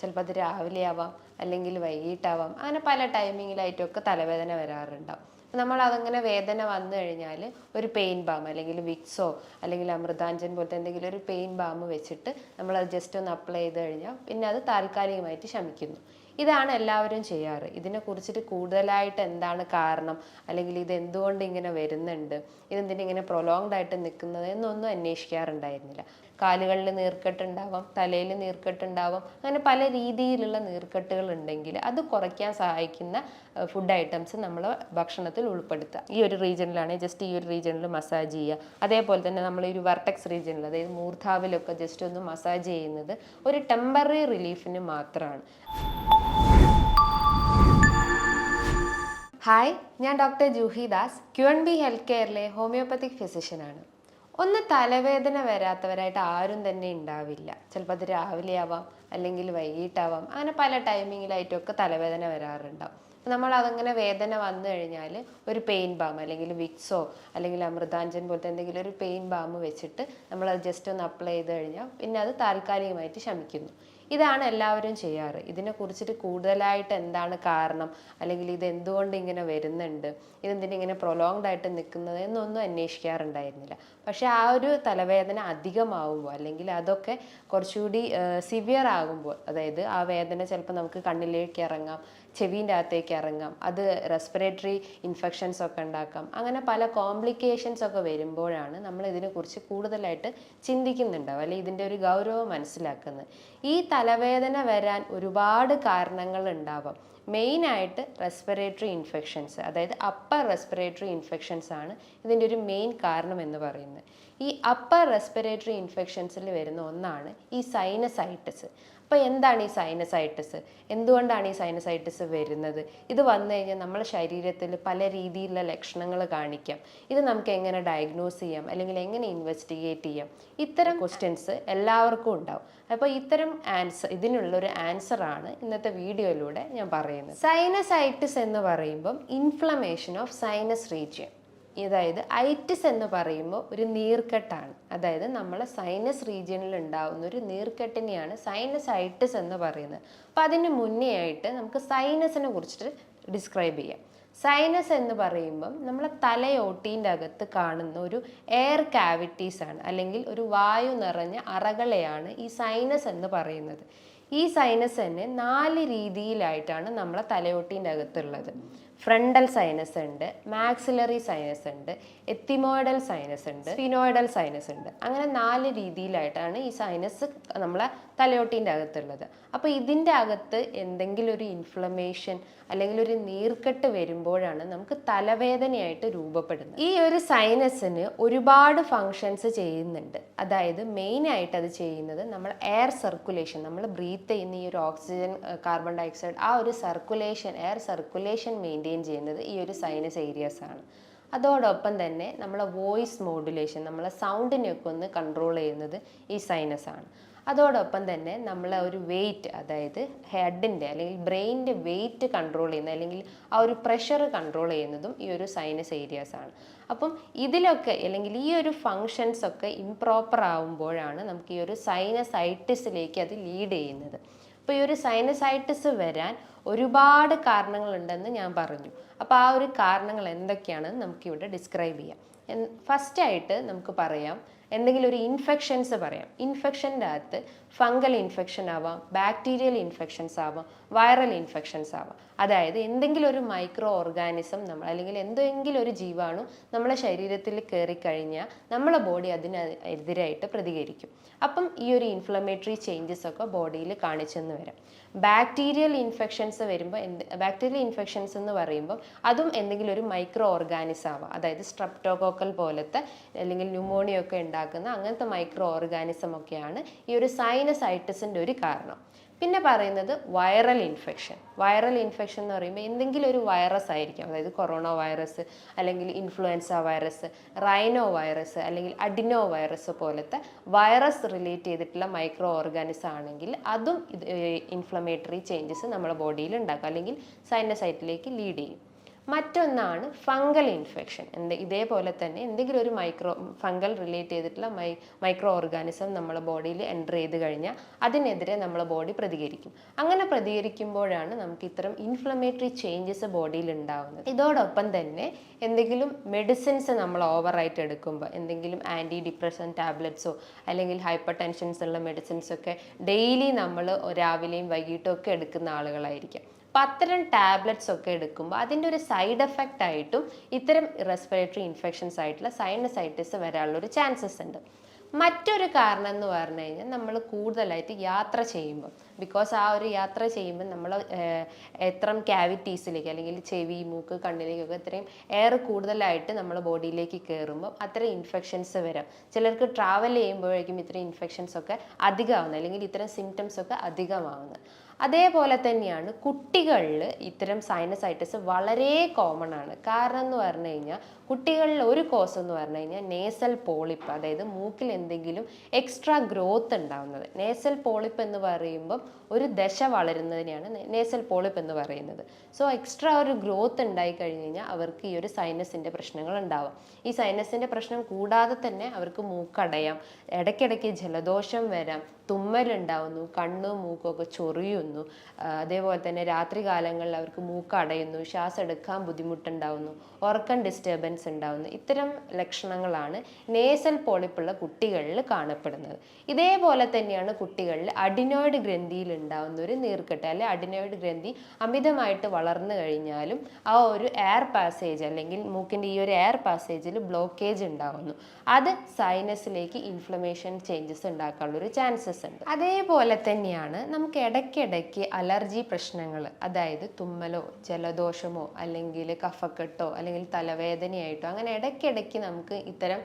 ചിലപ്പോൾ അത് രാവിലെ ആവാം, അല്ലെങ്കിൽ വൈകിട്ടാവാം, അങ്ങനെ പല ടൈമിങ്ങിലായിട്ടൊക്കെ തലവേദന വരാറുണ്ടാവും. നമ്മൾ അതങ്ങനെ വേദന വന്നു കഴിഞ്ഞാൽ ഒരു പെയിൻ ബാം അല്ലെങ്കിൽ വിക്സോ അല്ലെങ്കിൽ അമൃതാഞ്ജൻ പോലത്തെ എന്തെങ്കിലും ഒരു പെയിൻ ബാം വെച്ചിട്ട് നമ്മളത് ജസ്റ്റ് ഒന്ന് അപ്ലൈ ചെയ്ത് കഴിഞ്ഞാൽ പിന്നെ അത് താൽക്കാലികമായിട്ട് ശമിക്കുന്നു. ഇതാണ് എല്ലാവരും ചെയ്യാറ്. ഇതിനെക്കുറിച്ചിട്ട് കൂടുതലായിട്ട് എന്താണ് കാരണം, അല്ലെങ്കിൽ ഇത് എന്തുകൊണ്ട് ഇങ്ങനെ വരുന്നുണ്ട്, ഇതെന്തിനാ ഇങ്ങനെ പ്രൊലോങ്ഡ് ആയിട്ട് നിൽക്കുന്നത് എന്നൊന്നും അന്വേഷിക്കാറുണ്ടായിരുന്നില്ല. കാലുകളിൽ നീർക്കെട്ടുണ്ടാവാം, തലയിൽ നീർക്കെട്ടുണ്ടാവാം, അങ്ങനെ പല രീതിയിലുള്ള നീർക്കെട്ടുകൾ ഉണ്ടെങ്കിൽ അത് കുറയ്ക്കാൻ സഹായിക്കുന്ന ഫുഡ് ഐറ്റംസ് നമ്മൾ ഭക്ഷണത്തിൽ ഉൾപ്പെടുത്തുക. ഈ ഒരു റീജിയനിലാണെങ്കിൽ ജസ്റ്റ് ഈ ഒരു റീജിയനിൽ മസാജ് ചെയ്യുക. അതേപോലെ തന്നെ നമ്മൾ ഈ ഒരു വെർട്ടെക്സ് റീജിയനിൽ, അതായത് മൂർധാവിലൊക്കെ ജസ്റ്റ് ഒന്ന് മസാജ് ചെയ്യുന്നത് ഒരു ടെമ്പററി റിലീഫിന് മാത്രമാണ്. ഹായ്, ഞാൻ doctor Juhi Das, QNB health കെയറിലെ ഹോമിയോപ്പത്തിക് ഫിസിഷ്യനാണ്. ഒന്ന് തലവേദന വരാത്തവരായിട്ട് ആരും തന്നെ ഉണ്ടാവില്ല. ചിലപ്പോൾ അത് രാവിലെ ആവാം, അല്ലെങ്കിൽ വൈകിട്ടാവാം, അങ്ങനെ പല ടൈമിങ്ങിലായിട്ടൊക്കെ തലവേദന വരാറുണ്ടാവും. നമ്മൾ അതങ്ങനെ വേദന വന്നു കഴിഞ്ഞാൽ ഒരു പെയിൻ ബാം അല്ലെങ്കിൽ വിക്സോ അല്ലെങ്കിൽ അമൃതാഞ്ജൻ പോലത്തെ എന്തെങ്കിലും ഒരു പെയിൻ ബാം വെച്ചിട്ട് നമ്മളത് ജസ്റ്റ് ഒന്ന് അപ്ലൈ ചെയ്ത് കഴിഞ്ഞാൽ പിന്നെ അത് താൽക്കാലികമായിട്ട് ശമിക്കുന്നു. ഇതാണ് എല്ലാവരും ചെയ്യാറ്. ഇതിനെക്കുറിച്ചിട്ട് കൂടുതലായിട്ട് എന്താണ് കാരണം, അല്ലെങ്കിൽ ഇത് എന്തുകൊണ്ട് ഇങ്ങനെ വരുന്നുണ്ട്, ഇതെന്തിനാ ഇങ്ങനെ പ്രൊലോങ്ഡ് ആയിട്ട് നിൽക്കുന്നത് എന്നൊന്നും അന്വേഷിക്കാറുണ്ടായിരുന്നില്ല. പക്ഷേ ആ ഒരു തലവേദന അധികമാവുമ്പോൾ, അല്ലെങ്കിൽ അതൊക്കെ കുറച്ചുകൂടി സിവിയർ ആകുമ്പോൾ, അതായത് ആ വേദന ചിലപ്പോൾ നമുക്ക് കണ്ണിലേക്ക് ഇറങ്ങാം, ചെവീൻ്റെ അകത്തേക്ക് ഇറങ്ങാം, അത് റെസ്പിറേറ്ററി ഇൻഫെക്ഷൻസ് ഒക്കെ ഉണ്ടാക്കാം, അങ്ങനെ പല കോംപ്ലിക്കേഷൻസ് ഒക്കെ വരുമ്പോഴാണ് നമ്മൾ ഇതിനെക്കുറിച്ച് കൂടുതലായിട്ട് ചിന്തിക്കുന്നുണ്ടാവും, അല്ലെങ്കിൽ ഇതിൻ്റെ ഒരു ഗൗരവം മനസ്സിലാക്കുന്നത്. ഈ തലവേദന വരാൻ ഒരുപാട് കാരണങ്ങൾ ഉണ്ടാവാം. മെയിനായിട്ട് റെസ്പിറേറ്ററി ഇൻഫെക്ഷൻസ്, അതായത് അപ്പർ റെസ്പിറേറ്ററി ഇൻഫെക്ഷൻസ് ആണ് ഇതിൻ്റെ ഒരു മെയിൻ കാരണം എന്ന് പറയുന്നത്. ഈ അപ്പർ റെസ്പിറേറ്ററി ഇൻഫെക്ഷൻസിൽ വരുന്ന ഒന്നാണ് ഈ സൈനസൈറ്റിസ്. അപ്പോൾ എന്താണ് ഈ സൈനസൈറ്റിസ്, എന്തുകൊണ്ടാണ് ഈ സൈനസൈറ്റിസ് വരുന്നത്, ഇത് വന്നു കഴിഞ്ഞാൽ നമ്മുടെ ശരീരത്തിൽ പല രീതിയിലുള്ള ലക്ഷണങ്ങൾ കാണിക്കാം, ഇത് നമുക്ക് എങ്ങനെ ഡയഗ്നോസ് ചെയ്യാം, അല്ലെങ്കിൽ എങ്ങനെ ഇൻവെസ്റ്റിഗേറ്റ് ചെയ്യാം, ഇത്തരം ക്വസ്റ്റ്യൻസ് എല്ലാവർക്കും ഉണ്ടാവും. അപ്പോൾ ഇത്തരം ഇതിനുള്ളൊരു ആൻസറാണ് ഇന്നത്തെ വീഡിയോയിലൂടെ ഞാൻ പറയുന്നത്. സൈനസൈറ്റിസ് എന്ന് പറയുമ്പം ഇൻഫ്ലമേഷൻ ഓഫ് സൈനസ് റീജിയൻ, അതായത് ഐറ്റിസ് എന്ന് പറയുമ്പോൾ ഒരു നീർക്കെട്ടാണ്. അതായത് നമ്മളെ സൈനസ് റീജിയനിൽ ഉണ്ടാകുന്ന ഒരു നീർക്കെട്ടിനെയാണ് സൈനസൈറ്റിസ് എന്ന് പറയുന്നത്. അപ്പം അതിന് മുന്നേ ആയിട്ട് നമുക്ക് സൈനസിനെ കുറിച്ചിട്ട് ഡിസ്ക്രൈബ് ചെയ്യാം. സൈനസ് എന്ന് പറയുമ്പം നമ്മളെ തലയോട്ടീൻ്റെ അകത്ത് കാണുന്ന ഒരു എയർ കാവിറ്റീസ് ആണ്, അല്ലെങ്കിൽ ഒരു വായു നിറഞ്ഞ അറകളെയാണ് ഈ സൈനസ് എന്ന് പറയുന്നത്. ഈ സൈനസ് തന്നെ 4 രീതിയിലായിട്ടാണ് നമ്മളെ തലയോട്ടീൻ്റെ അകത്തുള്ളത്. ഫ്രണ്ടൽ സൈനസ് ഉണ്ട്, മാക്സിലറി സൈനസ് ഉണ്ട്, എത്തിമോയിഡൽ സൈനസ് ഉണ്ട്, സ്ഫിനോയിഡൽ സൈനസ് ഉണ്ട്. അങ്ങനെ 4 രീതിയിലായിട്ടാണ് ഈ സൈനസ് നമ്മളെ തലയോട്ടീൻ്റെ അകത്തുള്ളത്. അപ്പോൾ ഇതിൻ്റെ അകത്ത് എന്തെങ്കിലും ഒരു ഇൻഫ്ലമേഷൻ അല്ലെങ്കിൽ ഒരു നീർക്കെട്ട് വരുമ്പോഴാണ് നമുക്ക് തലവേദനയായിട്ട് രൂപപ്പെടുന്നത്. ഈ ഒരു സൈനസിന് ഒരുപാട് ഫങ്ഷൻസ് ചെയ്യുന്നുണ്ട്. അതായത് മെയിനായിട്ട് അത് ചെയ്യുന്നത് നമ്മൾ എയർ സർക്കുലേഷൻ, നമ്മൾ ബ്രീത്ത് ചെയ്യുന്ന ഈ ഒരു ഓക്സിജൻ, കാർബൺ ഡയോക്സൈഡ്, ആ ഒരു സർക്കുലേഷൻ, എയർ സർക്കുലേഷൻ മെയിൻറ്റെയിൻ ചെയ്യുന്നത് ഈ ഒരു സൈനസ് ഏരിയാസ് ആണ്. അതോടൊപ്പം തന്നെ നമ്മളെ വോയിസ് മോഡുലേഷൻ, നമ്മളെ സൗണ്ടിനെയൊക്കെ ഒന്ന് കൺട്രോൾ ചെയ്യുന്നത് ഈ സൈനസ് ആണ്. അതോടൊപ്പം തന്നെ നമ്മളെ ഒരു വെയിറ്റ്, അതായത് ഹെഡിൻ്റെ അല്ലെങ്കിൽ ബ്രെയിനിൻ്റെ വെയിറ്റ് കൺട്രോൾ ചെയ്യുന്നത്, അല്ലെങ്കിൽ ആ ഒരു പ്രഷർ കൺട്രോൾ ചെയ്യുന്നതും ഈ ഒരു സൈനസ് ഏരിയാസ് ആണ്. അപ്പം ഇതിലൊക്കെ, അല്ലെങ്കിൽ ഈ ഒരു ഫങ്ഷൻസ് ഒക്കെ ഇംപ്രോപ്പർ ആവുമ്പോഴാണ് നമുക്ക് ഈ ഒരു സൈനസൈറ്റിസിലേക്ക് അത് ലീഡ് ചെയ്യുന്നത്. അപ്പോൾ ഈ ഒരു സൈനസൈറ്റിസ് വരാൻ ഒരുപാട് കാരണങ്ങളുണ്ടെന്ന് ഞാൻ പറഞ്ഞു. അപ്പോൾ ആ ഒരു കാരണങ്ങൾ എന്തൊക്കെയാണെന്ന് നമുക്കിവിടെ ഡിസ്ക്രൈബ് ചെയ്യാം. ഫസ്റ്റായിട്ട് നമുക്ക് പറയാം, എന്തെങ്കിലും ഒരു ഇൻഫെക്ഷൻസ് പറയാം. ഇൻഫെക്ഷൻ്റെ അകത്ത് ഫംഗൽ ഇൻഫെക്ഷൻ ആവാം, ബാക്ടീരിയൽ ഇൻഫെക്ഷൻസ് ആവാം, വൈറൽ ഇൻഫെക്ഷൻസ് ആവാം. അതായത് എന്തെങ്കിലും ഒരു മൈക്രോ ഓർഗാനിസം അല്ലെങ്കിൽ എന്തെങ്കിലും ഒരു ജീവാണു നമ്മളെ ശരീരത്തിൽ കയറിക്കഴിഞ്ഞാൽ നമ്മളെ ബോഡി അതിനെതിരായിട്ട് പ്രതികരിക്കും. അപ്പം ഈ ഒരു ഇൻഫ്ലമേറ്ററി ചേഞ്ചസ് ഒക്കെ ബോഡിയിൽ കാണിച്ചെന്ന് വരാം. ബാക്ടീരിയൽ ഇൻഫെക്ഷൻസ് വരുമ്പോൾ ബാക്ടീരിയൽ ഇൻഫെക്ഷൻസ് എന്ന് പറയുമ്പോൾ അതും എന്തെങ്കിലും ഒരു മൈക്രോ ഓർഗാനിസം ആവാം. അതായത് സ്ട്രെപ്റ്റോകോക്കൽ പോലത്തെ അല്ലെങ്കിൽ ന്യൂമോണിയ ഒക്കെ ഉണ്ടാക്കുന്ന അങ്ങനത്തെ മൈക്രോ ഓർഗാനിസം ഒക്കെയാണ് ഈ ഒരു സൈനസൈറ്റിസിൻ്റെ ഒരു കാരണം. പിന്നെ പറയുന്നത് വൈറൽ ഇൻഫെക്ഷൻ. വൈറൽ ഇൻഫെക്ഷൻ എന്ന് പറയുമ്പോൾ എന്തെങ്കിലും ഒരു വൈറസ് ആയിരിക്കാം. അതായത് കൊറോണ വൈറസ്, അല്ലെങ്കിൽ ഇൻഫ്ലുവൻസ വൈറസ്, റൈനോ വൈറസ്, അല്ലെങ്കിൽ അഡിനോ വൈറസ് പോലത്തെ വൈറസ് റിലേറ്റ് ചെയ്തിട്ടുള്ള മൈക്രോ ഓർഗാനിസം ആണെങ്കിൽ അതും ഇൻഫ്ലമേറ്ററി ചേഞ്ചസ് നമ്മുടെ ബോഡിയിൽ ഉണ്ടാക്കും, അല്ലെങ്കിൽ സൈനസൈറ്റിലേക്ക് ലീഡ് ചെയ്യും. മറ്റൊന്നാണ് ഫംഗൽ ഇൻഫെക്ഷൻ. ഇതേപോലെ തന്നെ എന്തെങ്കിലും ഒരു ഫംഗൽ റിലേറ്റ് ചെയ്തിട്ടുള്ള മൈക്രോ ഓർഗാനിസം നമ്മളെ ബോഡിയിൽ എൻ്റർ ചെയ്ത് കഴിഞ്ഞാൽ അതിനെതിരെ നമ്മളെ ബോഡി പ്രതികരിക്കും. അങ്ങനെ പ്രതികരിക്കുമ്പോഴാണ് നമുക്ക് ഇത്തരം ഇൻഫ്ലമേറ്ററി ചേഞ്ചസ് ബോഡിയിൽ ഉണ്ടാവുന്നത്. ഇതോടൊപ്പം തന്നെ എന്തെങ്കിലും മെഡിസിൻസ് നമ്മൾ ഓവറായിട്ട് എടുക്കുമ്പോൾ, എന്തെങ്കിലും ആൻറ്റി ഡിപ്രഷൻ ടാബ്ലറ്റ്സോ അല്ലെങ്കിൽ ഹൈപ്പർ ടെൻഷൻസ് ഉള്ള മെഡിസിൻസൊക്കെ ഡെയിലി നമ്മൾ രാവിലെയും വൈകിട്ടും ഒക്കെ എടുക്കുന്ന ആളുകളായിരിക്കാം. അപ്പം അത്തരം ടാബ്ലറ്റ്സ് ഒക്കെ എടുക്കുമ്പോൾ അതിൻ്റെ ഒരു സൈഡ് എഫക്റ്റ് ആയിട്ടും ഇത്തരം റെസ്പിറേറ്ററി ഇൻഫെക്ഷൻസ് ആയിട്ടുള്ള സൈനസൈറ്റിസ് വരാനുള്ളൊരു ചാൻസസ് ഉണ്ട്. മറ്റൊരു കാരണം എന്ന് പറഞ്ഞു കഴിഞ്ഞാൽ നമ്മൾ കൂടുതലായിട്ട് യാത്ര ചെയ്യുമ്പോൾ, ബിക്കോസ് ആ ഒരു യാത്ര ചെയ്യുമ്പോൾ നമ്മൾ എത്രം ക്യാവിറ്റീസിലേക്ക് അല്ലെങ്കിൽ ചെവി, മൂക്ക്, കണ്ണിലേക്കൊക്കെ ഇത്രയും എയർ കൂടുതലായിട്ട് നമ്മുടെ ബോഡിയിലേക്ക് കയറുമ്പോൾ അത്തരം ഇൻഫെക്ഷൻസ് വരാം. ചിലർക്ക് ട്രാവൽ ചെയ്യുമ്പോഴേക്കും ഇത്തരം ഇൻഫെക്ഷൻസ് ഒക്കെ അധികമാവുന്നത് അല്ലെങ്കിൽ ഇത്തരം സിംറ്റംസ് ഒക്കെ അധികമാവുന്നത്. അതേപോലെ തന്നെയാണ് കുട്ടികളിൽ ഇത്തരം സൈനസൈറ്റിസ് വളരെ കോമൺ ആണ്. കാരണം എന്ന് പറഞ്ഞു കഴിഞ്ഞാൽ കുട്ടികളിൽ ഒരു കോസ് എന്ന് പറഞ്ഞു കഴിഞ്ഞാൽ നേസൽ പോളിപ്പ്, അതായത് മൂക്കിൽ എന്തെങ്കിലും എക്സ്ട്രാ ഗ്രോത്ത് ഉണ്ടാവുന്നത്. നേസൽ പോളിപ്പ് എന്ന് പറയുമ്പം ഒരു ദശ വളരുന്നതിനെയാണ് നേസൽ പോളിപ്പ് എന്ന് പറയുന്നത്. സോ എക്സ്ട്രാ ഒരു ഗ്രോത്ത് ഉണ്ടായി കഴിഞ്ഞ് കഴിഞ്ഞാൽ അവർക്ക് ഈ ഒരു സൈനസിൻ്റെ പ്രശ്നങ്ങൾ ഉണ്ടാവും. ഈ സൈനസിൻ്റെ പ്രശ്നം കൂടാതെ തന്നെ അവർക്ക് മൂക്കടയാം, ഇടയ്ക്കിടയ്ക്ക് ജലദോഷം വരാം, തുമ്മലുണ്ടാവുന്നു, കണ്ണും മൂക്കൊക്കെ ചൊറിയുന്നു, അതേപോലെ തന്നെ രാത്രി കാലങ്ങളിൽ അവർക്ക് മൂക്കടയുന്നു, ശ്വാസം എടുക്കാൻ ബുദ്ധിമുട്ടുണ്ടാവുന്നു, ഉറക്കം ഡിസ്റ്റർബൻസ് ഉണ്ടാവുന്നു. ഇത്തരം ലക്ഷണങ്ങളാണ് നേസൽ പോളിപ്പുള്ള കുട്ടികളിൽ കാണപ്പെടുന്നത്. ഇതേപോലെ തന്നെയാണ് കുട്ടികളിൽ അഡിനോയിഡ് ഗ്രന്ഥിയിൽ ഉണ്ടാവുന്ന ഒരു നീർക്കെട്ട്, അല്ലെ അഡിനോയിഡ് ഗ്രന്ഥി അമിതമായിട്ട് വളർന്നു കഴിഞ്ഞാലും ആ ഒരു എയർ പാസേജ് അല്ലെങ്കിൽ മൂക്കിൻ്റെ ഈ ഒരു എയർ പാസേജിൽ ബ്ലോക്കേജ് ഉണ്ടാവുന്നു. അത് സൈനസിലേക്ക് ഇൻഫ്ലമേഷൻ ചേഞ്ചസ് ഉണ്ടാക്കാനുള്ള ഒരു ചാൻസസ് ഉണ്ട്. അതേപോലെ തന്നെയാണ് നമുക്ക് ഇടയ്ക്കിടയ്ക്ക് അലർജി പ്രശ്നങ്ങൾ, അതായത് തുമ്മലോ ജലദോഷമോ അല്ലെങ്കിൽ കഫക്കെട്ടോ അല്ലെങ്കിൽ തലവേദനയായിട്ടോ അങ്ങനെ ഇടയ്ക്കിടയ്ക്ക് നമുക്ക് ഇത്തരം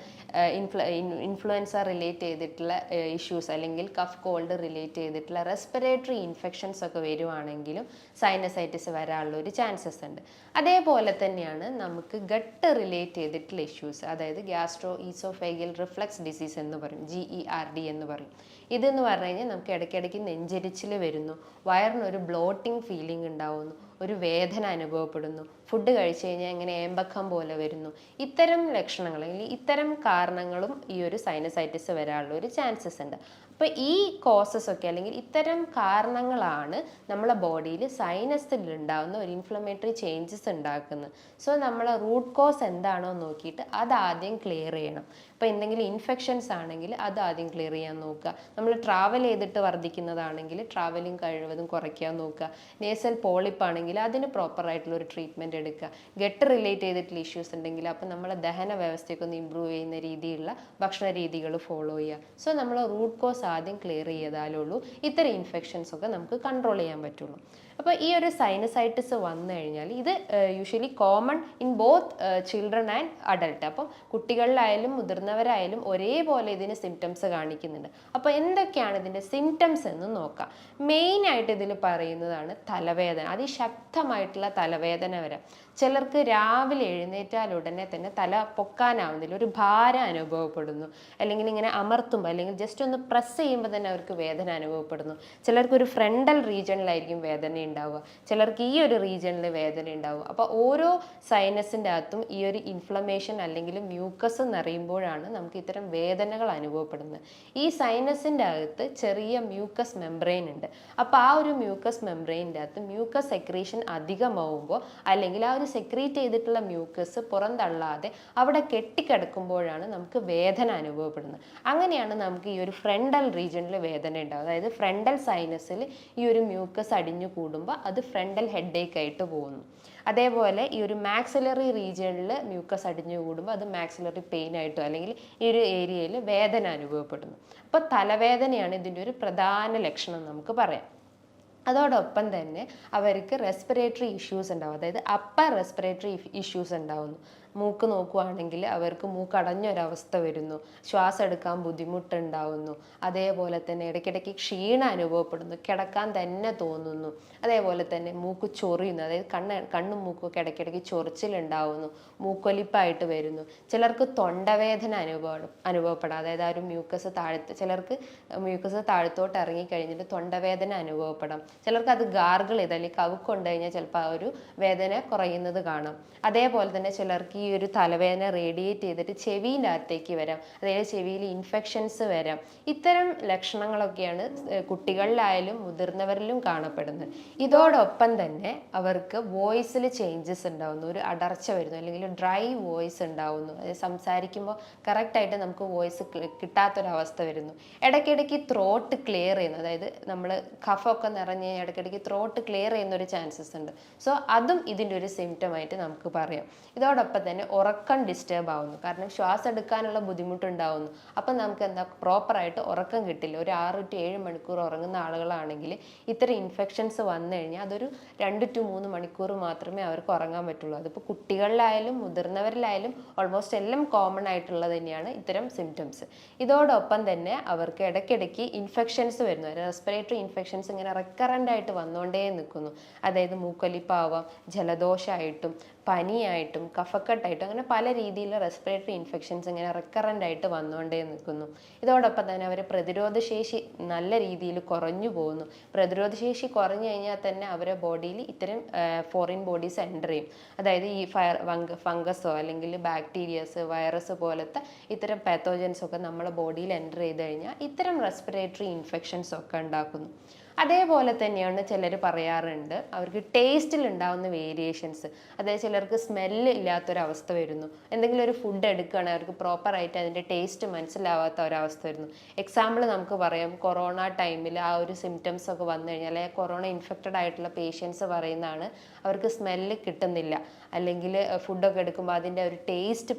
ഇൻഫ്ലുവൻസ റിലേറ്റ് ചെയ്തിട്ടുള്ള ഇഷ്യൂസ് അല്ലെങ്കിൽ കഫ് കോൾഡ് റിലേറ്റ് ചെയ്തിട്ടുള്ള റെസ്പിറേറ്ററി ഇൻഫെക്ഷൻസ് ഒക്കെ വരുവാണെങ്കിലും സൈനസൈറ്റിസ് വരാനുള്ള ഒരു ചാൻസസ് ഉണ്ട്. അതേപോലെ തന്നെയാണ് നമുക്ക് ഗട്ട് റിലേറ്റ് ചെയ്തിട്ടുള്ള ഇഷ്യൂസ്, അതായത് ഗ്യാസ്ട്രോ ഈസോഫേഗൽ റിഫ്ലക്സ് ഡിസീസ് എന്ന് പറയും, GERD എന്ന് പറയും. ഇതെന്ന് പറഞ്ഞു കഴിഞ്ഞാൽ നമുക്ക് ഇടയ്ക്കിടയ്ക്ക് നെഞ്ചരിച്ചിൽ വരുന്നു, വയറിനൊരു ബ്ലോട്ടിംഗ് ഫീലിംഗ് ഉണ്ടാവുന്നു, ഒരു വേദന അനുഭവപ്പെടുന്നു, ഫുഡ് കഴിച്ചു കഴിഞ്ഞാൽ ഇങ്ങനെ ഏമ്പക്കം പോലെ വരുന്നു. ഇത്തരം ലക്ഷണങ്ങൾ അല്ലെങ്കിൽ ഇത്തരം കാരണങ്ങളും ഈ ഒരു സൈനസൈറ്റിസ് വരാനുള്ള ഒരു ചാൻസസ് ഉണ്ട്. അപ്പോൾ ഈ കോസസ് ഒക്കെ അല്ലെങ്കിൽ ഇത്തരം കാരണങ്ങളാണ് നമ്മളെ ബോഡിയിൽ സൈനസിൽ ഉണ്ടാകുന്ന ഒരു ഇൻഫ്ലമേറ്ററി ചേഞ്ചസ് ഉണ്ടാക്കുന്നത്. സോ നമ്മൾ റൂട്ട് കോസ് എന്താണോ നോക്കിയിട്ട് അത് ആദ്യം ക്ലിയർ ചെയ്യണം. ഇപ്പോൾ എന്തെങ്കിലും ഇൻഫെക്ഷൻസ് ആണെങ്കിൽ അത് ആദ്യം ക്ലിയർ ചെയ്യാൻ നോക്കുക. നമ്മൾ ട്രാവൽ ചെയ്തിട്ട് വർദ്ധിക്കുന്നതാണെങ്കിൽ ട്രാവലിംഗ് കഴിവതും കുറയ്ക്കാൻ നോക്കുക. നേസൽ പോളിപ്പ് ആണെങ്കിൽ അതിന് പ്രോപ്പറായിട്ടുള്ള ഒരു ട്രീറ്റ്മെൻറ്റ് എടുക്കുക. ഗട്ട് റിലേറ്റ് ചെയ്തിട്ടുള്ള ഇഷ്യൂസ് ഉണ്ടെങ്കിൽ അപ്പോൾ നമ്മളെ ദഹന വ്യവസ്ഥയൊക്കെ ഒന്ന് ഇമ്പ്രൂവ് ചെയ്യുന്ന രീതിയിലുള്ള ഭക്ഷണ രീതികൾ ഫോളോ ചെയ്യുക. സോ നമ്മൾ റൂട്ട് കോസ് ആദ്യം ക്ലിയർ ചെയ്താലുള്ളൂ ഇത്തരം ഇൻഫെക്ഷൻസ് ഒക്കെ നമുക്ക് കൺട്രോൾ ചെയ്യാൻ പറ്റുള്ളൂ. അപ്പോൾ ഈ ഒരു സൈനസൈറ്റിസ് വന്നു കഴിഞ്ഞാൽ ഇത് usually common in both children and adult. അപ്പം കുട്ടികളിലായാലും മുതിർന്നവരായാലും ഒരേപോലെ ഇതിന് സിംറ്റംസ് കാണിക്കുന്നുണ്ട്. അപ്പോൾ എന്തൊക്കെയാണ് ഇതിൻ്റെ സിംറ്റംസ് എന്ന് നോക്കാം. മെയിനായിട്ട് ഇതിൽ പറയുന്നതാണ് തലവേദന, അതിശക്തമായിട്ടുള്ള തലവേദന വരാം. ചിലർക്ക് രാവിലെ എഴുന്നേറ്റാൽ ഉടനെ തന്നെ തല പൊക്കാനാവുന്നില്ല, ഒരു ഭാരം അനുഭവപ്പെടുന്നു, അല്ലെങ്കിൽ ഇങ്ങനെ അമർത്തുമ്പോൾ അല്ലെങ്കിൽ ജസ്റ്റ് ഒന്ന് പ്രസ് ചെയ്യുമ്പോൾ തന്നെ അവർക്ക് വേദന അനുഭവപ്പെടുന്നു. ചിലർക്ക് ഒരു ഫ്രണ്ടൽ റീജിയണിലായിരിക്കും വേദന ഉണ്ടാവുക, ചിലർക്ക് ഈ ഒരു റീജിയണിൽ വേദന ഉണ്ടാവുക. അപ്പോൾ ഓരോ സൈനസിൻ്റെ അകത്തും ഈ ഒരു ഇൻഫ്ലമേഷൻ അല്ലെങ്കിൽ മ്യൂക്കസ് നിറയുമ്പോഴാണ് നമുക്ക് ഇത്തരം വേദനകൾ അനുഭവപ്പെടുന്നത്. ഈ സൈനസിൻ്റെ അകത്ത് ചെറിയ മ്യൂക്കസ് മെംബ്രെയിൻ ഉണ്ട്. അപ്പോൾ ആ ഒരു മ്യൂക്കസ് മെംബ്രെയിൻ്റെ അകത്ത് മ്യൂക്കസ് സെക്രീഷൻ അധികമാവുമ്പോൾ അല്ലെങ്കിൽ ആ ഒരു സെക്രീറ്റ് ചെയ്തിട്ടുള്ള മ്യൂക്കസ് പുറന്തള്ളാതെ അവിടെ കെട്ടിക്കിടക്കുമ്പോഴാണ് നമുക്ക് വേദന അനുഭവപ്പെടുന്നത്. അങ്ങനെയാണ് നമുക്ക് ഈ ഒരു ഫ്രണ്ടൽ റീജിയണിൽ വേദന ഉണ്ടാവുക. അതായത് ഫ്രണ്ടൽ സൈനസിൽ ഈ ഒരു മ്യൂക്കസ് അടിഞ്ഞു കൂടുമ്പോൾ അത് ഫ്രണ്ടൽ ഹെഡേക്ക് ആയിട്ട് പോകുന്നു. അതേപോലെ ഈ ഒരു മാക്സിലറി റീജിയണിൽ മ്യൂക്കസ് അടിഞ്ഞു കൂടുമ്പോൾ അത് മാക്സിലറി പെയിൻ ആയിട്ടോ അല്ലെങ്കിൽ ഈ ഒരു ഏരിയയിൽ വേദന അനുഭവപ്പെടുന്നു. അപ്പോൾ തലവേദനയാണ് ഇതിൻ്റെ ഒരു പ്രധാന ലക്ഷണം നമുക്ക് പറയാം. അതോടൊപ്പം തന്നെ അവർക്ക് റെസ്പിറേറ്ററി ഇഷ്യൂസ് ഉണ്ടാവും, അതായത് അപ്പർ റെസ്പിറേറ്ററി ഇഷ്യൂസ് ഉണ്ടാവുന്നു. മൂക്ക് നോക്കുകയാണെങ്കിൽ അവർക്ക് മൂക്കടഞ്ഞൊരവസ്ഥ വരുന്നു, ശ്വാസം എടുക്കാൻ ബുദ്ധിമുട്ടുണ്ടാവുന്നു, അതേപോലെ തന്നെ ഇടയ്ക്കിടയ്ക്ക് ക്ഷീണം അനുഭവപ്പെടുന്നു, കിടക്കാൻ തന്നെ തോന്നുന്നു, അതേപോലെ തന്നെ മൂക്ക് ചൊറിയുന്നു, അതായത് കണ്ണും മൂക്കൊക്കെ ഇടയ്ക്കിടയ്ക്ക് ചൊറിച്ചിലുണ്ടാവുന്നു, മൂക്കൊലിപ്പായിട്ട് വരുന്നു, ചിലർക്ക് തൊണ്ടവേദന അനുഭവപ്പെടാം, അതായത് ആ ഒരു ചിലർക്ക് മ്യൂക്കസ് താഴത്തോട്ട് ഇറങ്ങിക്കഴിഞ്ഞിട്ട് തൊണ്ടവേദന അനുഭവപ്പെടാം, ചിലർക്ക് അത് ഗാർഗിൾ ചെയ്ത് അല്ലെങ്കിൽ കവുക്കൊണ്ട് കഴിഞ്ഞാൽ ചിലപ്പോൾ ആ ഒരു വേദന കുറയുന്നത് കാണാം. അതേപോലെ തന്നെ ചിലർക്ക് ഈ ഒരു തലവേദന റേഡിയേറ്റ് ചെയ്തിട്ട് ചെവിൻ്റെ അകത്തേക്ക് വരാം, അതായത് ചെവിയിൽ ഇൻഫെക്ഷൻസ് വരാം. ഇത്തരം ലക്ഷണങ്ങളൊക്കെയാണ് കുട്ടികളിലായാലും മുതിർന്നവരിലും കാണപ്പെടുന്നത്. ഇതോടൊപ്പം തന്നെ അവർക്ക് വോയിസിൽ ചേഞ്ചസ് ഉണ്ടാവുന്നു, ഒരു അടർച്ച വരുന്നു, അല്ലെങ്കിൽ ഡ്രൈ വോയിസ് ഉണ്ടാവുന്നു, അതായത് സംസാരിക്കുമ്പോൾ കറക്റ്റായിട്ട് നമുക്ക് വോയിസ് കിട്ടാത്തൊരവസ്ഥ വരുന്നു. ഇടയ്ക്കിടയ്ക്ക് ത്രോട്ട് ക്ലിയർ ചെയ്യുന്നു, അതായത് നമ്മൾ കഫമൊക്കെ നിറഞ്ഞ് ഇടയ്ക്കിടയ്ക്ക് ത്രോട്ട് ക്ലിയർ ചെയ്യുന്ന ഒരു ചാൻസസ് ഉണ്ട്. സോ അതും ഇതിൻ്റെ ഒരു സിംറ്റമായിട്ട് നമുക്ക് പറയാം. ഇതോടൊപ്പം തന്നെ ഉറക്കം ഡിസ്റ്റർബ് ആവുന്നു, കാരണം ശ്വാസം എടുക്കാനുള്ള ബുദ്ധിമുട്ടുണ്ടാവുന്നു. അപ്പം നമുക്ക് എന്താ പ്രോപ്പറായിട്ട് ഉറക്കം കിട്ടില്ല. ഒരു 6 to 7 മണിക്കൂർ ഉറങ്ങുന്ന ആളുകളാണെങ്കിൽ ഇത്തരം ഇൻഫെക്ഷൻസ് വന്നു കഴിഞ്ഞാൽ അതൊരു 2 to 3 മണിക്കൂർ മാത്രമേ അവർക്ക് ഉറങ്ങാൻ പറ്റുള്ളൂ. അതിപ്പോൾ കുട്ടികളിലായാലും മുതിർന്നവരിലായാലും ഓൾമോസ്റ്റ് എല്ലാം കോമൺ ആയിട്ടുള്ളത് തന്നെയാണ് ഇത്തരം സിംറ്റംസ്. ഇതോടൊപ്പം തന്നെ അവർക്ക് ഇടയ്ക്കിടയ്ക്ക് ഇൻഫെക്ഷൻസ് വരുന്നു, റെസ്പിറേറ്ററി ഇൻഫെക്ഷൻസ് ഇങ്ങനെ റെക്കറൻ്റ് ആയിട്ട് വന്നുകൊണ്ടേ നിൽക്കുന്നു. അതായത് മൂക്കൊലിപ്പാവാം, ജലദോഷമായിട്ടും പനിയായിട്ടും കഫക്കെട്ടായിട്ടും അങ്ങനെ പല രീതിയിലുള്ള റെസ്പിറേറ്ററി ഇൻഫെക്ഷൻസ് ഇങ്ങനെ റെക്കറൻ്റ് ആയിട്ട് വന്നുകൊണ്ടേ നിൽക്കുന്നു. ഇതോടൊപ്പം തന്നെ അവർ പ്രതിരോധശേഷി നല്ല രീതിയിൽ കുറഞ്ഞു പോകുന്നു. പ്രതിരോധശേഷി കുറഞ്ഞു കഴിഞ്ഞാൽ തന്നെ അവരുടെ ബോഡിയിൽ ഇത്തരം ഫോറിൻ ബോഡീസ് എൻ്റർ ചെയ്യും. അതായത് ഈ ഫംഗസോ അല്ലെങ്കിൽ ബാക്ടീരിയസ്, വൈറസ് പോലത്തെ ഇത്തരം പാത്തോജൻസ് ഒക്കെ നമ്മളെ ബോഡിയിൽ എൻ്റർ ചെയ്ത് കഴിഞ്ഞാൽ ഇത്തരം റെസ്പിറേറ്ററി ഇൻഫെക്ഷൻസ് ഒക്കെ ഉണ്ടാക്കുന്നു. അതേപോലെ തന്നെയാണ് ചിലർ പറയാറുണ്ട് അവർക്ക് ടേസ്റ്റിൽ ഉണ്ടാകുന്ന വേരിയേഷൻസ്, അതായത് ചിലർക്ക് സ്മെല്ല് ഇല്ലാത്തൊരവസ്ഥ വരുന്നു. എന്തെങ്കിലും ഒരു ഫുഡ് എടുക്കുകയാണെങ്കിൽ അവർക്ക് പ്രോപ്പറായിട്ട് അതിൻ്റെ ടേസ്റ്റ് മനസ്സിലാവാത്ത ഒരവസ്ഥ വരുന്നു. എക്സാമ്പിൾ നമുക്ക് പറയാം, കൊറോണ ടൈമിൽ ആ ഒരു സിംറ്റംസ് ഒക്കെ വന്നു കഴിഞ്ഞാൽ കൊറോണ ഇൻഫെക്റ്റഡ് ആയിട്ടുള്ള പേഷ്യൻസ് പറയുന്നതാണ് അവർക്ക് സ്മെല്ല് കിട്ടുന്നില്ല, അല്ലെങ്കിൽ ഫുഡൊക്കെ എടുക്കുമ്പോൾ അതിൻ്റെ ഒരു ടേസ്റ്റ്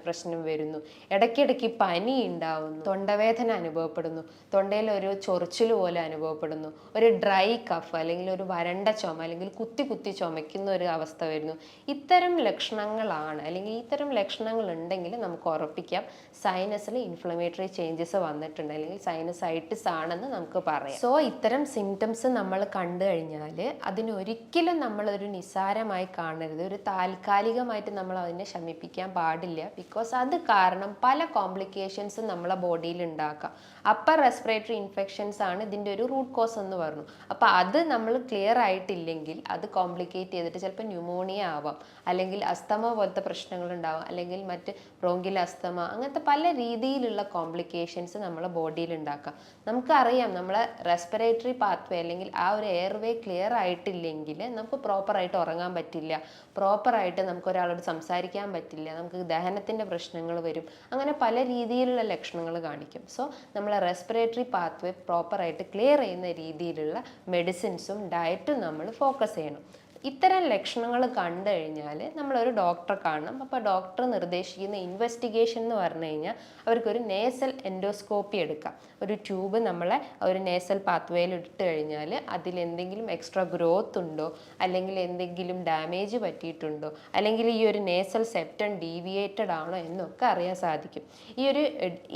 പ്രശ്നം വരുന്നു, ഇടയ്ക്കിടയ്ക്ക് പനി ഉണ്ടാവുന്നു, തൊണ്ടവേദന അനുഭവപ്പെടുന്നു, തൊണ്ടയിൽ ഒരു ചൊറിച്ചിൽ പോലെ അനുഭവപ്പെടുന്നു, ഒരു ഡ്രൈ കഫ് അല്ലെങ്കിൽ ഒരു വരണ്ട ചുമ അല്ലെങ്കിൽ കുത്തി കുത്തി ചുമയ്ക്കുന്ന ഒരു അവസ്ഥ വരുന്നു. ഇത്തരം ലക്ഷണങ്ങളാണ്, അല്ലെങ്കിൽ ഇത്തരം ലക്ഷണങ്ങൾ ഉണ്ടെങ്കിൽ നമുക്ക് ഉറപ്പിക്കാം സൈനസിൽ ഇൻഫ്ലമേറ്ററി ചേഞ്ചസ് വന്നിട്ടുണ്ട്, അല്ലെങ്കിൽ സൈനസൈറ്റിസ് ആണെന്ന് നമുക്ക് പറയാം. സോ ഇത്തരം സിംറ്റംസ് നമ്മൾ കണ്ടു കഴിഞ്ഞാൽ അതിനൊരിക്കലും നമ്മളൊരു നിസ്സാരമായി കാണരുത്, ഒരു താൽക്കാലികമായിട്ട് നമ്മൾ അതിനെ ശമിപ്പിക്കാൻ പാടില്ല. ബിക്കോസ് അത് കാരണം പല കോംപ്ലിക്കേഷൻസും നമ്മളെ ബോഡിയിൽ ഉണ്ടാക്കാം. അപ്പർ റെസ്പിറേറ്ററി ഇൻഫെക്ഷൻസ് ആണ് ഇതിൻ്റെ ഒരു റൂട്ട് കോസ് എന്ന് പറഞ്ഞു. അപ്പോൾ അത് നമ്മൾ ക്ലിയർ ആയിട്ടില്ലെങ്കിൽ അത് കോംപ്ലിക്കേറ്റ് ചെയ്തിട്ട് ചിലപ്പോൾ ന്യൂമോണിയ ആവാം, അല്ലെങ്കിൽ അസ്തമ പോലത്തെ പ്രശ്നങ്ങൾ ഉണ്ടാവാം, അല്ലെങ്കിൽ മറ്റ് ബ്രോങ്കിൽ അസ്തമ, അങ്ങനത്തെ പല രീതിയിലുള്ള കോംപ്ലിക്കേഷൻസ് നമ്മളെ ബോഡിയിൽ ഉണ്ടാക്കാം. നമുക്കറിയാം നമ്മളെ റെസ്പിറേറ്ററി പാത്വേ അല്ലെങ്കിൽ ആ ഒരു എയർവേ ക്ലിയർ ആയിട്ടില്ലെങ്കിൽ നമുക്ക് പ്രോപ്പറായിട്ട് ഉറങ്ങാൻ പറ്റില്ല, പ്രോപ്പറായിട്ട് നമുക്ക് ഒരാളോട് സംസാരിക്കാൻ പറ്റില്ല, നമുക്ക് ദഹനത്തിൻ്റെ പ്രശ്നങ്ങൾ വരും, അങ്ങനെ പല രീതിയിലുള്ള ലക്ഷണങ്ങൾ കാണിക്കും. സോ നമ്മൾ റെസ്പിറേറ്ററി പാത്വേ പ്രോപ്പറായിട്ട് ക്ലിയർ ചെയ്യുന്ന രീതിയിലുള്ള മെഡിസിൻസും ഡയറ്റും നമ്മൾ ഫോക്കസ് ചെയ്യണം. ഇത്തരം ലക്ഷണങ്ങൾ കണ്ടു കഴിഞ്ഞാൽ നമ്മളൊരു ഡോക്ടറെ കാണണം. അപ്പോൾ ഡോക്ടർ നിർദ്ദേശിക്കുന്ന ഇൻവെസ്റ്റിഗേഷൻ എന്ന് പറഞ്ഞു കഴിഞ്ഞാൽ അവർക്കൊരു നേസൽ എൻഡോസ്കോപ്പി എടുക്കാം. ഒരു ട്യൂബ് നമ്മളെ ഒരു നേസൽ പാത്വേയിൽ ഇട്ട് കഴിഞ്ഞാൽ അതിലെന്തെങ്കിലും എക്സ്ട്രാ ഗ്രോത്ത് ഉണ്ടോ, അല്ലെങ്കിൽ എന്തെങ്കിലും ഡാമേജ് പറ്റിയിട്ടുണ്ടോ, അല്ലെങ്കിൽ ഈ ഒരു നേസൽ സെപ്റ്റം ഡീവിയേറ്റഡ് ആണോ എന്നൊക്കെ അറിയാൻ സാധിക്കും.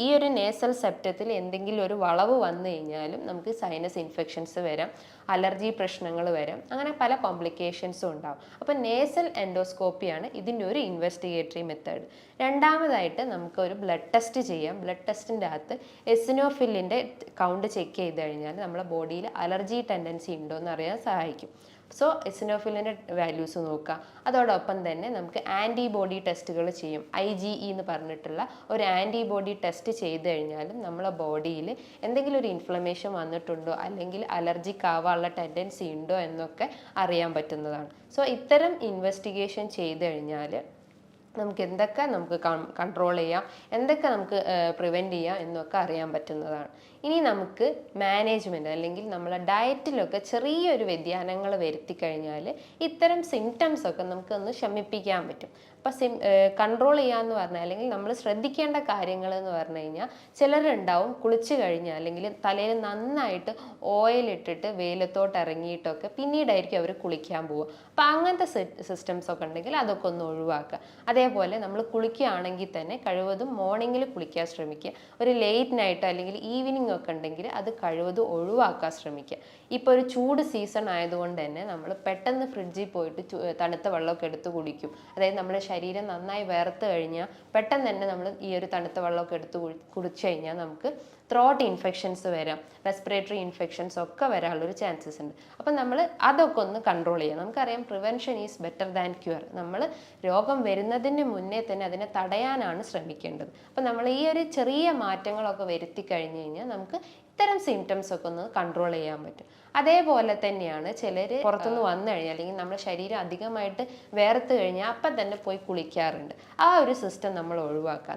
ഈ ഒരു നേസൽ സെപ്റ്റത്തിൽ എന്തെങ്കിലും ഒരു വളവ് വന്നു കഴിഞ്ഞാലും നമുക്ക് സൈനസ് ഇൻഫെക്ഷൻസ് വരാം, അലർജി പ്രശ്നങ്ങൾ വരാം, അങ്ങനെ പല കോംപ്ലിക്കേഷൻസും ഉണ്ടാവും. അപ്പോൾ നേസൽ എൻഡോസ്കോപ്പിയാണ് ഇതിൻ്റെ ഒരു ഇൻവെസ്റ്റിഗേറ്ററി മെത്തേഡ്. രണ്ടാമതായിട്ട് നമുക്ക് ഒരു ബ്ലഡ് ടെസ്റ്റ് ചെയ്യാം. ബ്ലഡ് ടെസ്റ്റിൻ്റെ അകത്ത് എസിനോഫിലിൻ്റെ കൗണ്ട് ചെക്ക് ചെയ്ത് കഴിഞ്ഞാൽ നമ്മളെ ബോഡിയിൽ അലർജി ടെൻഡൻസി ഉണ്ടോ എന്ന് അറിയാൻ സഹായിക്കും. സോ എസിനോഫിലിൻ്റെ വാല്യൂസ് നോക്കുക. അതോടൊപ്പം തന്നെ നമുക്ക് ആൻറ്റിബോഡി ടെസ്റ്റുകൾ ചെയ്യും. IgE എന്ന് പറഞ്ഞിട്ടുള്ള ഒരു ആൻറ്റിബോഡി ടെസ്റ്റ് ചെയ്ത് കഴിഞ്ഞാലും നമ്മളെ ബോഡിയിൽ എന്തെങ്കിലും ഒരു ഇൻഫ്ലമേഷൻ വന്നിട്ടുണ്ടോ, അല്ലെങ്കിൽ അലർജിക് ആവാനുള്ള ടെൻഡൻസി ഉണ്ടോ എന്നൊക്കെ അറിയാൻ പറ്റുന്നതാണ്. സോ ഇത്തരം ഇൻവെസ്റ്റിഗേഷൻ ചെയ്ത് കഴിഞ്ഞാൽ നമുക്ക് കൺട്രോൾ ചെയ്യാം, എന്തൊക്കെ നമുക്ക് പ്രിവെൻറ്റ് ചെയ്യാം എന്നൊക്കെ അറിയാൻ പറ്റുന്നതാണ്. ഇനി നമുക്ക് മാനേജ്മെൻറ്റ് അല്ലെങ്കിൽ നമ്മളെ ഡയറ്റിലൊക്കെ ചെറിയൊരു വ്യതിയാനങ്ങൾ വരുത്തി കഴിഞ്ഞാൽ ഇത്തരം സിംറ്റംസ് ഒക്കെ നമുക്കൊന്ന് ശമിപ്പിക്കാൻ പറ്റും. അപ്പം കൺട്രോൾ ചെയ്യാന്ന് പറഞ്ഞാൽ അല്ലെങ്കിൽ നമ്മൾ ശ്രദ്ധിക്കേണ്ട കാര്യങ്ങൾ എന്ന് പറഞ്ഞു കഴിഞ്ഞാൽ ചിലരുണ്ടാവും കുളിച്ച് കഴിഞ്ഞാൽ അല്ലെങ്കിൽ തലയിൽ നന്നായിട്ട് ഓയിൽ ഇട്ടിട്ട് വെയിലത്തോട്ട് ഇറങ്ങിയിട്ടൊക്കെ പിന്നീടായിരിക്കും അവർ കുളിക്കാൻ പോവുക. അപ്പം അങ്ങനത്തെ സിസ്റ്റംസ് ഒക്കെ ഉണ്ടെങ്കിൽ അതൊക്കെ ഒന്ന് ഒഴിവാക്കുക. അതേപോലെ നമ്മൾ കുളിക്കുകയാണെങ്കിൽ തന്നെ കഴിവതും മോർണിംഗിൽ കുളിക്കാൻ ശ്രമിക്കുക. ഒരു ലേറ്റ് നൈറ്റ് അല്ലെങ്കിൽ ഈവനിങ് ഒക്കെ ഉണ്ടെങ്കിൽ അത് കഴിവതും ഒഴിവാക്കാൻ ശ്രമിക്കുക. ഇപ്പോൾ ഒരു ചൂട് സീസൺ ആയതുകൊണ്ട് തന്നെ നമ്മൾ പെട്ടെന്ന് ഫ്രിഡ്ജിൽ പോയിട്ട് തണുത്ത വെള്ളമൊക്കെ എടുത്ത് കുടിക്കും. അതായത് നമ്മുടെ ശരീരം നന്നായി വേർത്ത് കഴിഞ്ഞാൽ പെട്ടെന്ന് തന്നെ നമ്മൾ ഈ ഒരു തണുത്ത വെള്ളമൊക്കെ എടുത്ത് കുടിച്ചു കഴിഞ്ഞാൽ നമുക്ക് ത്രോട്ട് ഇൻഫെക്ഷൻസ് വരാം, റെസ്പിറേറ്ററി ഇൻഫെക്ഷൻസ് ഒക്കെ വരാനുള്ളൊരു ചാൻസസ് ഉണ്ട്. അപ്പം നമ്മൾ അതൊക്കെ ഒന്ന് കൺട്രോൾ ചെയ്യാം. നമുക്കറിയാം prevention is better than cure. നമ്മൾ രോഗം വരുന്നതിന് മുന്നേ തന്നെ അതിനെ തടയാനാണ് ശ്രമിക്കേണ്ടത്. അപ്പം നമ്മൾ ഈ ഒരു ചെറിയ മാറ്റങ്ങളൊക്കെ വരുത്തി കഴിഞ്ഞ് കഴിഞ്ഞാൽ നമുക്ക് ഇത്തരം സിംറ്റംസ് ഒക്കെ ഒന്ന് കൺട്രോൾ ചെയ്യാൻ പറ്റും. അതേപോലെ തന്നെയാണ് ചിലർ പുറത്തുനിന്ന് വന്നു കഴിഞ്ഞാൽ അല്ലെങ്കിൽ നമ്മുടെ ശരീരം അധികമായിട്ട് വേർത്ത് കഴിഞ്ഞാൽ അപ്പം തന്നെ പോയി കുളിക്കാറുണ്ട്. ആ ഒരു സിസ്റ്റം നമ്മൾ ഒഴിവാക്കുക.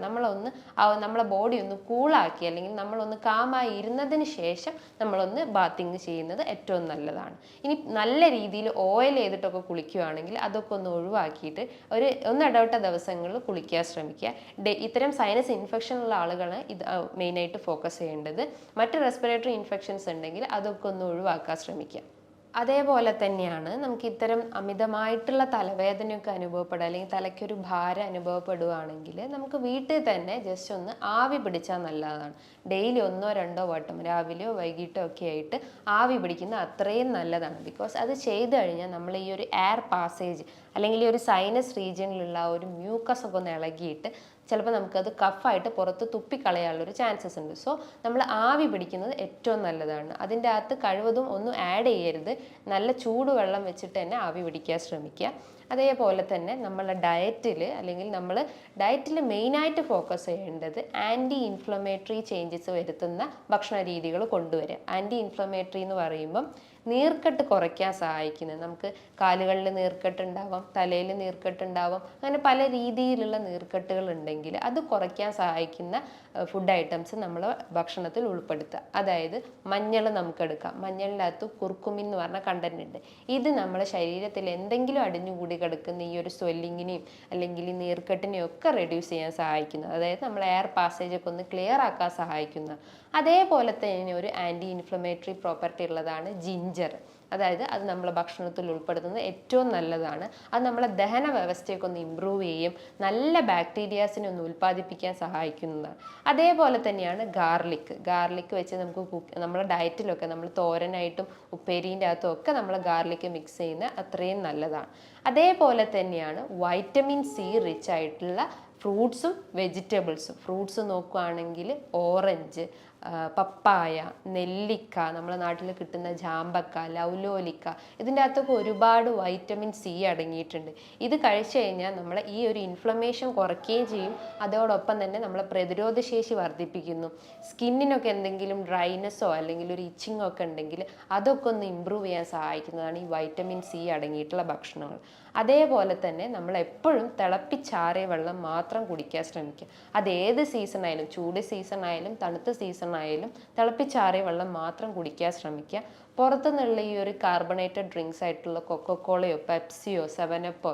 നമ്മളെ ബോഡി ഒന്ന് കൂളാക്കി അല്ലെങ്കിൽ നമ്മളൊന്ന് കാമായി ഇരുന്നതിന് ശേഷം നമ്മളൊന്ന് ബാത്തിങ് ചെയ്യുന്നത് ഏറ്റവും നല്ലതാണ്. ഇനി നല്ല രീതിയിൽ ഓയിൽ ചെയ്തിട്ടൊക്കെ കുളിക്കുകയാണെങ്കിൽ അതൊക്കെ ഒന്ന് ഒഴിവാക്കിയിട്ട് ഒന്നിടവിട്ട ദിവസങ്ങളിൽ കുളിക്കാൻ ശ്രമിക്കുക. ഇത്തരം സൈനസ് ഇൻഫെക്ഷൻ ഉള്ള ആളുകളെ ഇത് മെയിനായിട്ട് ഫോക്കസ് ചെയ്യേണ്ടത്. മറ്റ് റെസ്പിറേറ്ററി ഇൻഫെക്ഷൻസ് ഉണ്ടെങ്കിൽ അതൊക്കെ ഒന്ന് ഒഴിവാക്കാൻ ശ്രമിക്കുക. അതേപോലെ തന്നെയാണ് നമുക്ക് ഇത്തരം അമിതമായിട്ടുള്ള തലവേദനയൊക്കെ അനുഭവപ്പെടുക അല്ലെങ്കിൽ തലയ്ക്കൊരു ഭാരം അനുഭവപ്പെടുകയാണെങ്കിൽ നമുക്ക് വീട്ടിൽ തന്നെ ജസ്റ്റ് ഒന്ന് ആവി പിടിച്ചാൽ നല്ലതാണ്. ഡെയിലി 1-2 വട്ടം രാവിലെയോ വൈകിട്ടോ ഒക്കെ ആയിട്ട് ആവി പിടിക്കുന്നത് അത്രയും നല്ലതാണ്. ബിക്കോസ് അത് ചെയ്തു കഴിഞ്ഞാൽ നമ്മൾ ഈ ഒരു എയർ പാസേജ് അല്ലെങ്കിൽ ഈ ഒരു സൈനസ് റീജിയനിലുള്ള ഒരു മ്യൂക്കസ് ഒക്കെ ഒന്ന് ഇളകിയിട്ട് ചിലപ്പോൾ നമുക്കത് കഫായിട്ട് പുറത്ത് തുപ്പിക്കളയാനുള്ളൊരു ചാൻസസ് ഉണ്ട്. സോ നമ്മൾ ആവി പിടിക്കുന്നത് ഏറ്റവും നല്ലതാണ്. അതിൻ്റെ അകത്ത് കഴിവതും ഒന്നും ആഡ് ചെയ്യരുത്. നല്ല ചൂടുവെള്ളം വെച്ചിട്ട് തന്നെ ആവി പിടിക്കാൻ ശ്രമിക്കുക. അതേപോലെ തന്നെ നമ്മളെ ഡയറ്റിൽ മെയിനായിട്ട് ഫോക്കസ് ചെയ്യേണ്ടത് ആൻറ്റി ഇൻഫ്ലമേറ്ററി ചേഞ്ചസ് വരുത്തുന്ന ഭക്ഷണ രീതികൾ കൊണ്ടുവരിക. ആൻറ്റി ഇൻഫ്ലമേറ്ററി എന്ന് പറയുമ്പം നീർക്കെട്ട് കുറയ്ക്കാൻ സഹായിക്കുന്നത്. നമുക്ക് കാലുകളിൽ നീർക്കെട്ടുണ്ടാവാം, തലയിൽ നീർക്കെട്ടുണ്ടാവാം, അങ്ങനെ പല രീതിയിലുള്ള നീർക്കെട്ടുകൾ ഉണ്ടെങ്കിൽ അത് കുറയ്ക്കാൻ സഹായിക്കുന്ന ഫുഡ് ഐറ്റംസ് നമ്മൾ ഭക്ഷണത്തിൽ ഉൾപ്പെടുത്തുക. അതായത് മഞ്ഞൾ നമുക്കെടുക്കാം. മഞ്ഞളിനകത്ത് കുർക്കുമിൻ എന്ന് പറഞ്ഞ കണ്ടന്റ് ഉണ്ട്. ഇത് നമ്മുടെ ശരീരത്തിൽ എന്തെങ്കിലും അടിഞ്ഞുകൂടി കിടക്കുന്ന ഈ ഒരു സ്വെല്ലിങ്ങിനെയും അല്ലെങ്കിൽ ഈ നീർക്കെട്ടിനെയും ഒക്കെ റെഡ്യൂസ് ചെയ്യാൻ സഹായിക്കുന്നത്. അതായത് നമ്മൾ എയർ പാസേജ് ഒക്കെ ഒന്ന് ക്ലിയർ ആക്കാൻ സഹായിക്കുന്ന. അതേപോലെ തന്നെ ഒരു ആൻറ്റി ഇൻഫ്ലമേറ്ററി പ്രോപ്പർട്ടി ഉള്ളതാണ് ജിഞ്ചർ. അതായത് അത് നമ്മളെ ഭക്ഷണത്തിൽ ഉൾപ്പെടുത്തുന്നത് ഏറ്റവും നല്ലതാണ്. അത് നമ്മളെ ദഹന വ്യവസ്ഥയൊക്കെ ഒന്ന് ഇമ്പ്രൂവ് ചെയ്യും, നല്ല ബാക്ടീരിയാസിനെ ഒന്ന് ഉൽപ്പാദിപ്പിക്കാൻ സഹായിക്കുന്നതാണ്. അതേപോലെ തന്നെയാണ് ഗാർലിക് വെച്ച് നമുക്ക് നമ്മുടെ ഡയറ്റിലൊക്കെ നമ്മൾ തോരനായിട്ടും ഉപ്പേരീൻ്റെ അകത്തും ഒക്കെ നമ്മൾ ഗാർലിക് മിക്സ് ചെയ്യുന്നത് അത്രയും നല്ലതാണ്. അതേപോലെ തന്നെയാണ് വൈറ്റമിൻ സി റിച്ച് ആയിട്ടുള്ള ഫ്രൂട്ട്സും വെജിറ്റബിൾസും. ഫ്രൂട്ട്സ് നോക്കുകയാണെങ്കിൽ ഓറഞ്ച്, പപ്പായ, നെല്ലിക്ക, നമ്മുടെ നാട്ടിൽ കിട്ടുന്ന ജാമ്പക്ക, ലൗലോലിക്ക, ഇതിൻ്റെ അകത്തൊക്കെ ഒരുപാട് വൈറ്റമിൻ സി അടങ്ങിയിട്ടുണ്ട്. ഇത് കഴിച്ചു കഴിഞ്ഞാൽ നമ്മളെ ഈ ഒരു ഇൻഫ്ലമേഷൻ കുറയ്ക്കുകയും ചെയ്യും. അതോടൊപ്പം തന്നെ നമ്മളെ പ്രതിരോധശേഷി വർദ്ധിപ്പിക്കുന്നു. സ്കിന്നിനൊക്കെ എന്തെങ്കിലും ഡ്രൈനെസ്സോ അല്ലെങ്കിൽ ഒരു ഇച്ചിങ്ങോ ഒക്കെ ഉണ്ടെങ്കിൽ അതൊക്കെ ഒന്ന് ഇമ്പ്രൂവ് ചെയ്യാൻ സഹായിക്കുന്നതാണ് ഈ വൈറ്റമിൻ സി അടങ്ങിയിട്ടുള്ള ഭക്ഷണങ്ങൾ. അതേപോലെ തന്നെ നമ്മൾ എപ്പോഴും തിളപ്പിച്ചാറിയ വെള്ളം മാത്രം കുടിക്കാൻ ശ്രമിക്കുക. അത് ഏത് സീസൺ ആയാലും, ചൂട് സീസൺ ആയാലും തണുത്ത സീസൺ ആയാലും തിളപ്പിച്ചാറിയ വെള്ളം മാത്രം കുടിക്കാൻ ശ്രമിക്കുക. പുറത്തുനിന്നുള്ള ഈ ഒരു കാർബണേറ്റഡ് ഡ്രിങ്ക്സ് ആയിട്ടുള്ള കൊക്കോക്കോളയോ പെപ്സിയോ 7up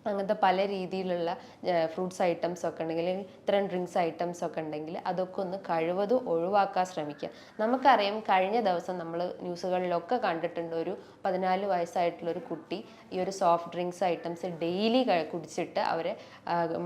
അങ്ങനത്തെ പല രീതിയിലുള്ള ഫ്രൂട്ട്സ് ഐറ്റംസ് ഒക്കെ ഉണ്ടെങ്കിൽ ഇത്തരം ഡ്രിങ്ക്സ് ഐറ്റംസ് ഒക്കെ ഉണ്ടെങ്കിൽ അതൊക്കെ ഒന്ന് കഴിവതും ഒഴിവാക്കാൻ ശ്രമിക്കുക. നമുക്കറിയാം കഴിഞ്ഞ ദിവസം നമ്മൾ ന്യൂസുകളിലൊക്കെ കണ്ടിട്ടുണ്ട്, ഒരു 14 വയസ്സായിട്ടുള്ളൊരു കുട്ടി ഈ ഒരു സോഫ്റ്റ് ഡ്രിങ്ക്സ് ഐറ്റംസ് ഡെയിലി കുടിച്ചിട്ട് അവരെ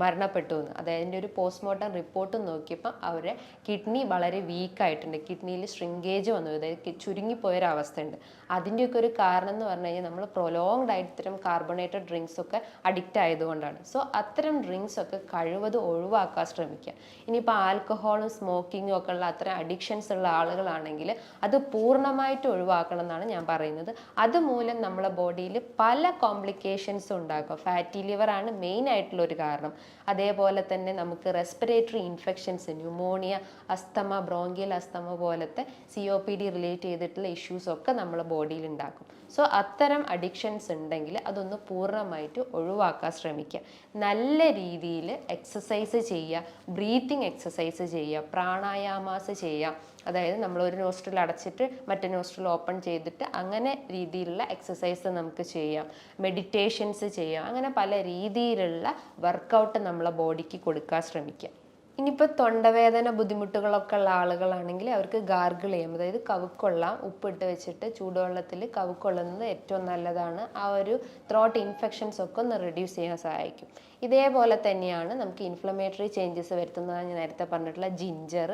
മരണപ്പെട്ടു എന്ന്. അതായത് ഒരു പോസ്റ്റ്മോർട്ടം റിപ്പോർട്ട് നോക്കിയപ്പോൾ അവരെ കിഡ്നി വളരെ വീക്കായിട്ടുണ്ട്, കിഡ്നിയിൽ ശ്രിങ്കേജ് വന്നു, അതായത് ചുരുങ്ങിപ്പോയൊരവസ്ഥ ഉണ്ട്. അതിൻ്റെയൊക്കെ ഒരു കാരണം എന്ന് പറഞ്ഞു കഴിഞ്ഞാൽ നമ്മൾ പ്രൊലോങ്ഡ് ആയിട്ട് ഇത്തരം കാർബണേറ്റഡ് ഡ്രിങ്ക്സ് ഒക്കെ അഡിക്റ്റ് ആയതുകൊണ്ടാണ്. സോ അത്തരം ഡ്രിങ്ക്സ് ഒക്കെ കഴിവതും ഒഴിവാക്കാൻ ശ്രമിക്കുക. ഇനിയിപ്പോൾ ആൽക്കഹോളും സ്മോക്കിങ്ങും ഒക്കെ ഉള്ള അത്തരം അഡിക്ഷൻസ് ഉള്ള ആളുകളാണെങ്കിൽ അത് പൂർണ്ണമായിട്ട് ഒഴിവാക്കണം എന്നാണ് ഞാൻ പറയുന്നത്. അതുമൂലം നമ്മളെ ബോഡിയിൽ പല കോംപ്ലിക്കേഷൻസും ഉണ്ടാക്കും. ഫാറ്റി ലിവർ ആണ് മെയിൻ ആയിട്ടുള്ള ഒരു കാരണം. അതേപോലെ തന്നെ നമുക്ക് റെസ്പിറേറ്ററി ഇൻഫെക്ഷൻസ്, ന്യൂമോണിയ, അസ്തമ, ബ്രോങ്കിയൽ അസ്തമ പോലത്തെ COPD റിലേറ്റ് ചെയ്തിട്ടുള്ള ഇഷ്യൂസ് ഒക്കെ നമ്മളെ ബോഡിയിൽ ഉണ്ടാക്കും. സോ അത്തരം അഡിക്ഷൻസ് ഉണ്ടെങ്കിൽ അതൊന്ന് പൂർണ്ണമായിട്ട് ഒഴിവാക്കുക. ഒഴിവാക്കാൻ ശ്രമിക്കുക. നല്ല രീതിയിൽ എക്സസൈസ് ചെയ്യുക, ബ്രീത്തിങ് എക്സസൈസ് ചെയ്യുക, പ്രാണായാമാസ് ചെയ്യുക. അതായത് നമ്മൾ ഒരു നോസ്ട്രിൽ അടച്ചിട്ട് മറ്റേ നോസ്ട്രിൽ ഓപ്പൺ ചെയ്തിട്ട് അങ്ങനെ രീതിയിലുള്ള എക്സസൈസ് നമുക്ക് ചെയ്യാം. മെഡിറ്റേഷൻസ് ചെയ്യാം. അങ്ങനെ പല രീതിയിലുള്ള വർക്കൗട്ട് നമ്മളെ ബോഡിക്ക് കൊടുക്കാൻ ശ്രമിക്കാം. ഇനിയിപ്പോൾ തൊണ്ടവേദന ബുദ്ധിമുട്ടുകളൊക്കെ ഉള്ള ആളുകളാണെങ്കിൽ അവർക്ക് ഗാർഗിൾ ചെയ്യാം. അതായത് കവുക്കൊള്ളാം, ഉപ്പിട്ട് വെച്ചിട്ട് ചൂടുവെള്ളത്തിൽ കവുക്കൊള്ളുന്നത് ഏറ്റവും നല്ലതാണ്. ആ ഒരു ത്രോട്ട് ഇൻഫെക്ഷൻസ് ഒക്കെ ഒന്ന് റിഡ്യൂസ് ചെയ്യാൻ സഹായിക്കും. ഇതേപോലെ തന്നെയാണ് നമുക്ക് ഇൻഫ്ലമേറ്ററി ചേഞ്ചസ് വരുത്തുന്നതാണ് ഞാൻ നേരത്തെ പറഞ്ഞിട്ടുള്ള ജിഞ്ചർ,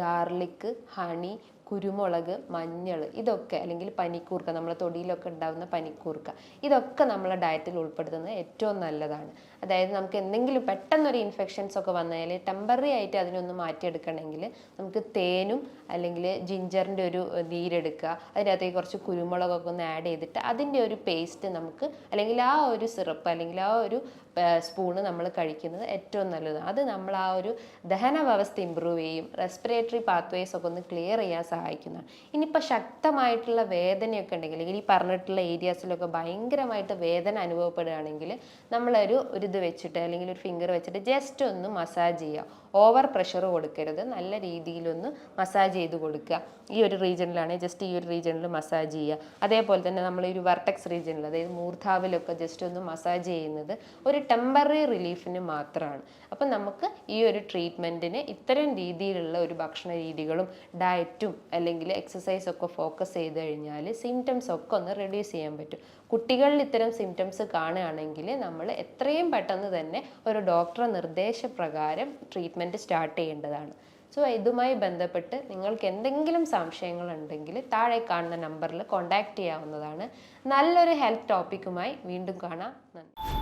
ഗാർലിക്, ഹണി, കുരുമുളക്, മഞ്ഞൾ, ഇതൊക്കെ അല്ലെങ്കിൽ പനിക്കൂർക്ക, നമ്മളെ തൊടിയിലൊക്കെ ഉണ്ടാകുന്ന പനിക്കൂർക്ക, ഇതൊക്കെ നമ്മളെ ഡയറ്റിൽ ഉൾപ്പെടുത്തുന്നത് ഏറ്റവും നല്ലതാണ്. അതായത് നമുക്ക് എന്തെങ്കിലും പെട്ടെന്നൊരു ഇൻഫെക്ഷൻസ് ഒക്കെ വന്നാൽ ടെമ്പററി ആയിട്ട് അതിനൊന്ന് മാറ്റിയെടുക്കണമെങ്കിൽ നമുക്ക് തേനും അല്ലെങ്കിൽ ജിഞ്ചറിൻ്റെ ഒരു നീരെടുക്കുക, അതിനകത്തേക്ക് കുറച്ച് കുരുമുളകൊക്കെ ഒന്ന് ആഡ് ചെയ്തിട്ട് അതിൻ്റെ ഒരു പേസ്റ്റ് നമുക്ക് അല്ലെങ്കിൽ ആ ഒരു സിറപ്പ് അല്ലെങ്കിൽ ആ ഒരു സ്പൂണ് നമ്മൾ കഴിക്കുന്നത് ഏറ്റവും നല്ലതാണ്. അത് നമ്മൾ ആ ഒരു ദഹന വ്യവസ്ഥ ഇമ്പ്രൂവ് ചെയ്യും, റെസ്പിറേറ്ററി പാത്വേസ് ഒക്കെ ഒന്ന് ക്ലിയർ ചെയ്യാൻ സഹായിക്കുന്നതാണ്. ഇനിയിപ്പോൾ ശക്തമായിട്ടുള്ള വേദനയൊക്കെ ഉണ്ടെങ്കിൽ അല്ലെങ്കിൽ ഈ പറഞ്ഞിട്ടുള്ള ഏരിയാസിലൊക്കെ ഭയങ്കരമായിട്ട് വേദന അനുഭവപ്പെടുകയാണെങ്കിൽ നമ്മളൊരു ഇത് വെച്ചിട്ട് അല്ലെങ്കിൽ ഒരു ഫിംഗർ വെച്ചിട്ട് ജസ്റ്റ് ഒന്ന് മസാജ് ചെയ്യുക. ഓവർ പ്രഷർ കൊടുക്കരുത്, നല്ല രീതിയിലൊന്ന് മസാജ് ചെയ്ത് കൊടുക്കുക. ഈ ഒരു റീജിയനിലാണെങ്കിൽ ജസ്റ്റ് ഈ ഒരു റീജിയനിൽ മസാജ് ചെയ്യുക. അതേപോലെ തന്നെ നമ്മൾ ഈ ഒരു വെർട്ടെക്സ് റീജിയനിൽ അതായത് മൂർധാവിലൊക്കെ ജസ്റ്റ് ഒന്ന് മസാജ് ചെയ്യുന്നത് ഒരു ടെമ്പററി റിലീഫിന് മാത്രമാണ്. അപ്പം നമുക്ക് ഈ ഒരു ട്രീറ്റ്മെൻറ്റിന് ഇത്തരം രീതിയിലുള്ള ഒരു ഭക്ഷണ രീതികളും ഡയറ്റും അല്ലെങ്കിൽ എക്സസൈസൊക്കെ ഫോക്കസ് ചെയ്ത് കഴിഞ്ഞാൽ സിംറ്റംസ് ഒക്കെ ഒന്ന് റെഡ്യൂസ് ചെയ്യാൻ പറ്റും. കുട്ടികളിൽ ഇത്തരം സിംറ്റംസ് കാണുകയാണെങ്കിൽ നമ്മൾ എത്രയും പെട്ടെന്ന് തന്നെ ഒരു ഡോക്ടറെ നിർദ്ദേശപ്രകാരം ട്രീറ്റ്മെൻറ്റ് സ്റ്റാർട്ട് ചെയ്യേണ്ടതാണ്. സോ ഇതുമായി ബന്ധപ്പെട്ട് നിങ്ങൾക്ക് എന്തെങ്കിലും സംശയങ്ങളുണ്ടെങ്കിൽ താഴെ കാണുന്ന നമ്പറിൽ കോൺടാക്റ്റ് ചെയ്യാവുന്നതാണ്. നല്ലൊരു ഹെൽത്ത് ടോപ്പിക്കുമായി വീണ്ടും കാണാം. നന്ദി.